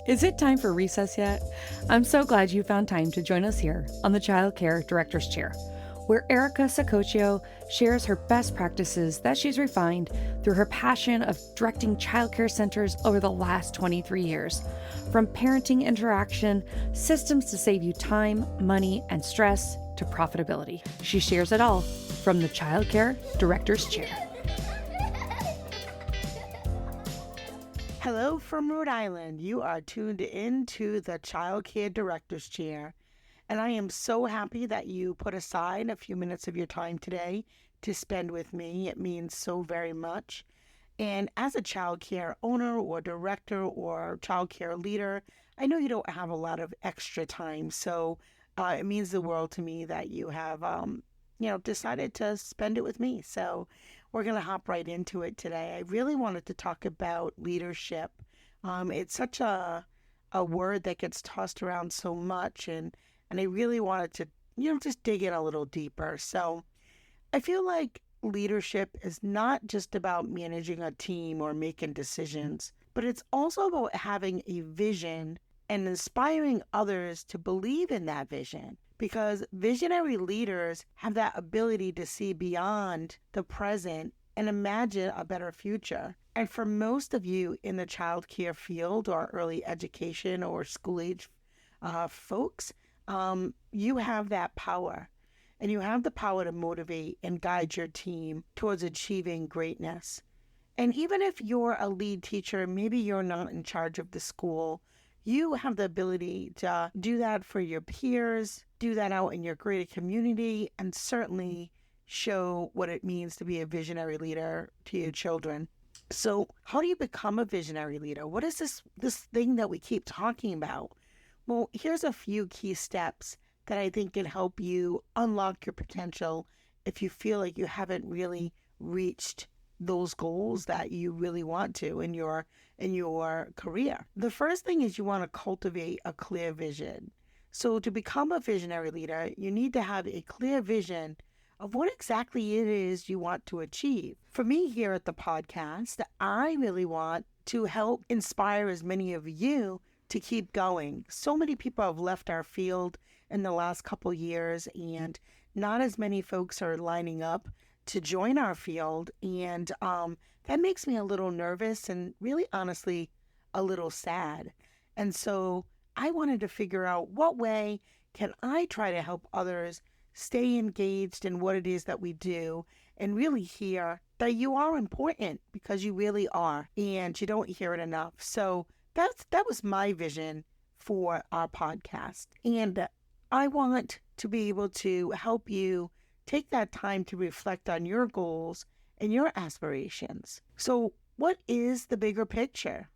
Is it time for recess yet? I'm so glad you found time to join us here on the Child Care Director's Chair, where Erica Sacoccio shares her best practices that she's refined through her passion of directing childcare centers over the last 23 years. From parenting interaction, systems to save you time, money, and stress, to profitability. She shares it all from the Child Care Director's Chair. Hello from Rhode Island. You are tuned into the Child Care Director's Chair, and I am so happy that you put aside a few minutes of your time today to spend with me. It means so very much. And as a child care owner or director or child care leader, I know you don't have a lot of extra time, so it means the world to me that you have, decided to spend it with me. So we're going to hop right into it today. I really wanted to talk about leadership. It's such a word that gets tossed around so much, and I really wanted to, just dig in a little deeper. So I feel like leadership is not just about managing a team or making decisions, but it's also about having a vision and inspiring others to believe in that vision. Because visionary leaders have that ability to see beyond the present and imagine a better future. And for most of you in the child care field or early education or school age folks, you have that power. And you have the power to motivate and guide your team towards achieving greatness. And even if you're a lead teacher, maybe you're not in charge of the school, you have the ability to do that for your peers, do that out in your greater community, and certainly show what it means to be a visionary leader to your children. So how do you become a visionary leader? What is this thing that we keep talking about? Well, here's a few key steps that I think can help you unlock your potential if you feel like you haven't really reached those goals that you really want to in your career. The first thing is you want to cultivate a clear vision. So to become a visionary leader, you need to have a clear vision of what exactly it is you want to achieve. For me here at the podcast, I really want to help inspire as many of you to keep going. So many people have left our field in the last couple years, and not as many folks are lining up to join our field. And that makes me a little nervous and really honestly a little sad. And so I wanted to figure out what way can I try to help others stay engaged in what it is that we do and really hear that you are important, because you really are, and you don't hear it enough. So that was my vision for our podcast. And I want to be able to help you take that time to reflect on your goals and your aspirations. So what is the bigger picture?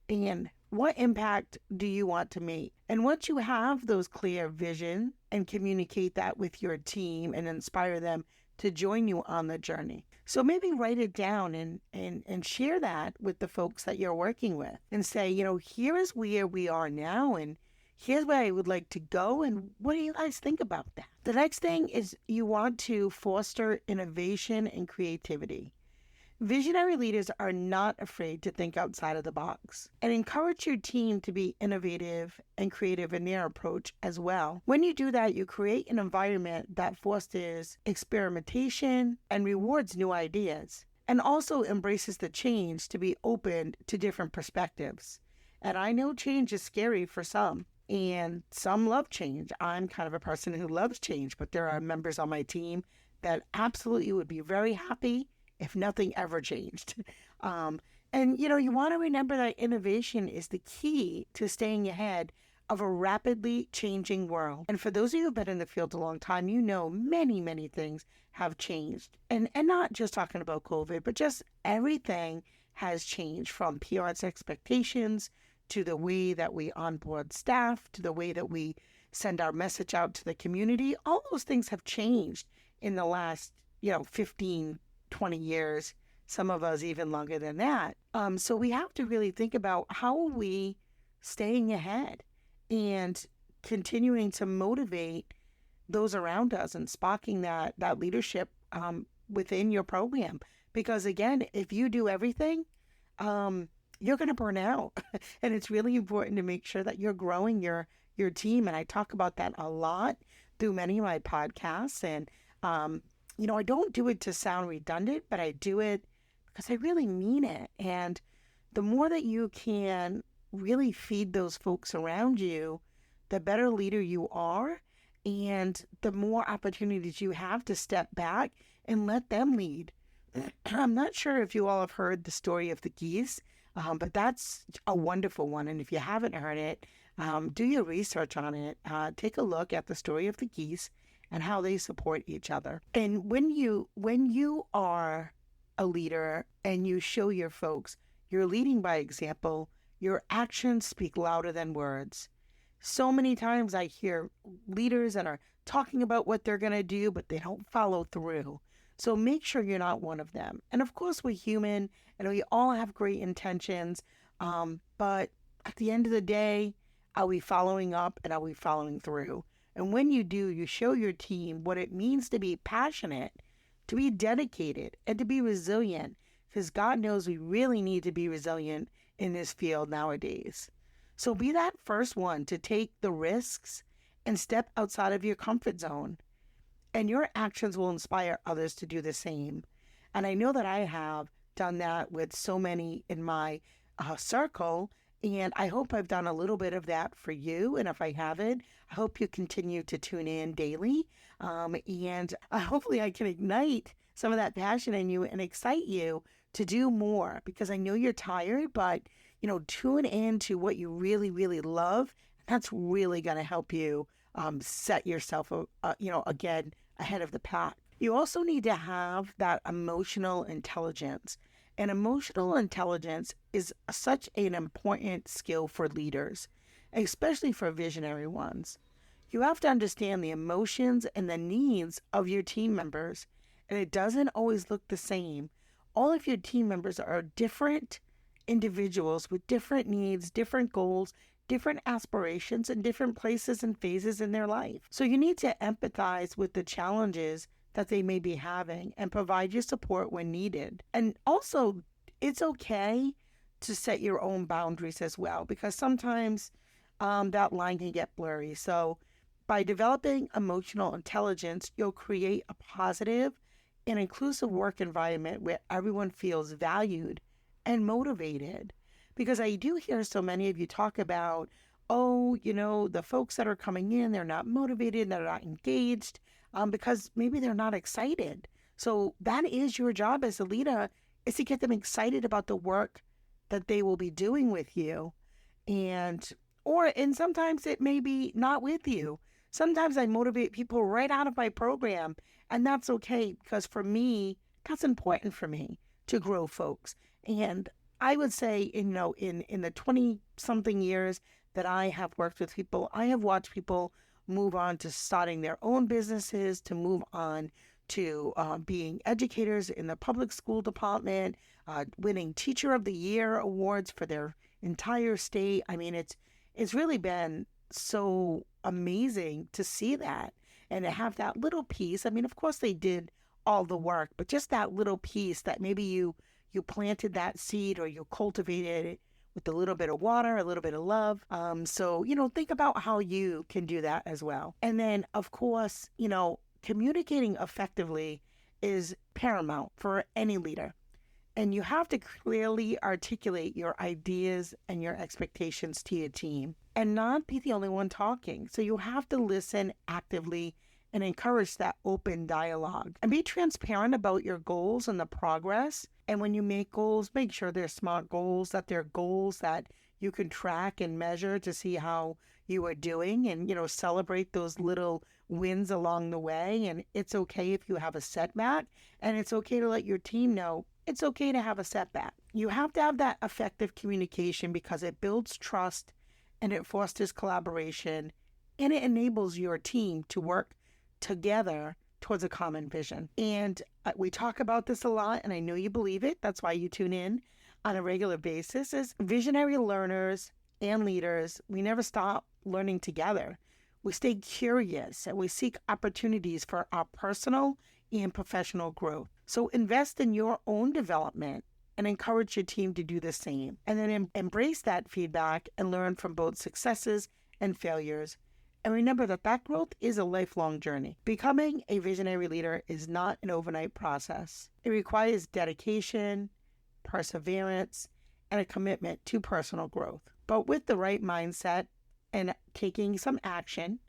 And what impact do you want to make? And once you have those clear vision and communicate that with your team and inspire them to join you on the journey. So maybe write it down and share that with the folks that you're working with and say, here is where we are now, and here's where I would like to go, and what do you guys think about that? The next thing is you want to foster innovation and creativity. Visionary leaders are not afraid to think outside of the box and encourage your team to be innovative and creative in their approach as well. When you do that, you create an environment that fosters experimentation and rewards new ideas, and also embraces the change to be open to different perspectives. And I know change is scary for some, and some love change. I'm kind of a person who loves change, but there are members on my team that absolutely would be very happy if nothing ever changed. And you want to remember that innovation is the key to staying ahead of a rapidly changing world. And for those of you who've been in the field a long time, many, many things have changed. And not just talking about COVID, but just everything has changed, from parents' expectations to the way that we onboard staff, to the way that we send our message out to the community. All those things have changed in the last, 15, 20 years, some of us even longer than that. So we have to really think about how are we staying ahead and continuing to motivate those around us and sparking that leadership within your program. Because again, if you do everything, you're going to burn out. And it's really important to make sure that you're growing your team. And I talk about that a lot through many of my podcasts. And, I don't do it to sound redundant, but I do it because I really mean it. And the more that you can really feed those folks around you, the better leader you are, and the more opportunities you have to step back and let them lead. I'm not sure if you all have heard the story of the geese, but that's a wonderful one. And if you haven't heard it, do your research on it. Take a look at the story of the geese and how they support each other. And when you are a leader and you show your folks you're leading by example, your actions speak louder than words. So many times I hear leaders that are talking about what they're going to do, but they don't follow through. So make sure you're not one of them. And of course, we're human and we all have great intentions. But at the end of the day, are we following up and are we following through? And when you do, you show your team what it means to be passionate, to be dedicated, and to be resilient. Because God knows we really need to be resilient in this field nowadays. So be that first one to take the risks and step outside of your comfort zone. And your actions will inspire others to do the same. And I know that I have done that with so many in my circle. And I hope I've done a little bit of that for you. And if I haven't, I hope you continue to tune in daily. And hopefully I can ignite some of that passion in you and excite you to do more, because I know you're tired, but tune in to what you really, really love. That's really going to help you set yourself, again, ahead of the pack. You also need to have that emotional intelligence. And emotional intelligence is such an important skill for leaders, especially for visionary ones. You have to understand the emotions and the needs of your team members, and it doesn't always look the same. All of your team members are different individuals with different needs, different goals, different aspirations, and different places and phases in their life. So you need to empathize with the challenges that they may be having and provide your support when needed. And also, it's okay to set your own boundaries as well, because sometimes that line can get blurry. So by developing emotional intelligence, you'll create a positive and inclusive work environment where everyone feels valued and motivated. Because I do hear so many of you talk about, the folks that are coming in, they're not motivated, they're not engaged, because maybe they're not excited. So that is your job as a leader, is to get them excited about the work that they will be doing with you. And sometimes it may be not with you. Sometimes I motivate people right out of my program, and that's okay, because for me, that's important for me to grow folks. And I would say, in the 20-something years that I have worked with people, I have watched people move on to starting their own businesses, to move on to being educators in the public school department, winning Teacher of the Year awards for their entire state. I mean, it's really been so amazing to see that and to have that little piece. I mean, of course they did all the work, but just that little piece that maybe you planted that seed or you cultivated it with a little bit of water, a little bit of love. So, think about how you can do that as well. And then, of course, communicating effectively is paramount for any leader. And you have to clearly articulate your ideas and your expectations to your team and not be the only one talking. So you have to listen actively and encourage that open dialogue and be transparent about your goals and the progress. And when you make goals, make sure they're smart goals, that they're goals that you can track and measure to see how you are doing, and, celebrate those little wins along the way. And it's okay if you have a setback, and it's okay to let your team know it's okay to have a setback. You have to have that effective communication because it builds trust and it fosters collaboration, and it enables your team to work together towards a common vision. And we talk about this a lot, and I know you believe it. That's why you tune in on a regular basis. As visionary learners and leaders, we never stop learning together. We stay curious and we seek opportunities for our personal and professional growth. So invest in your own development and encourage your team to do the same. And then embrace that feedback and learn from both successes and failures. And remember that growth is a lifelong journey. Becoming a visionary leader is not an overnight process. It requires dedication, perseverance, and a commitment to personal growth. But with the right mindset and taking some action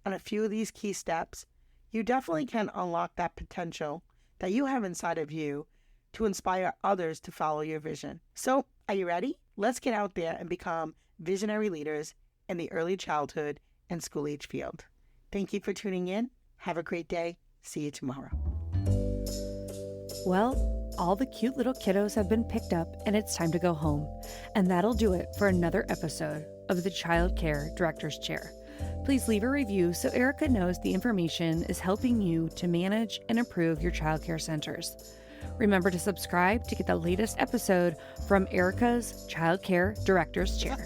on a few of these key steps, you definitely can unlock that potential that you have inside of you to inspire others to follow your vision. So, are you ready? Let's get out there and become visionary leaders in the early childhood and school age field. Thank you for tuning in. Have a great day. See you tomorrow. Well, all the cute little kiddos have been picked up and it's time to go home. And that'll do it for another episode of the Child Care Director's Chair. Please leave a review so Erica knows the information is helping you to manage and improve your childcare centers. Remember to subscribe to get the latest episode from Erica's Child Care Director's Chair.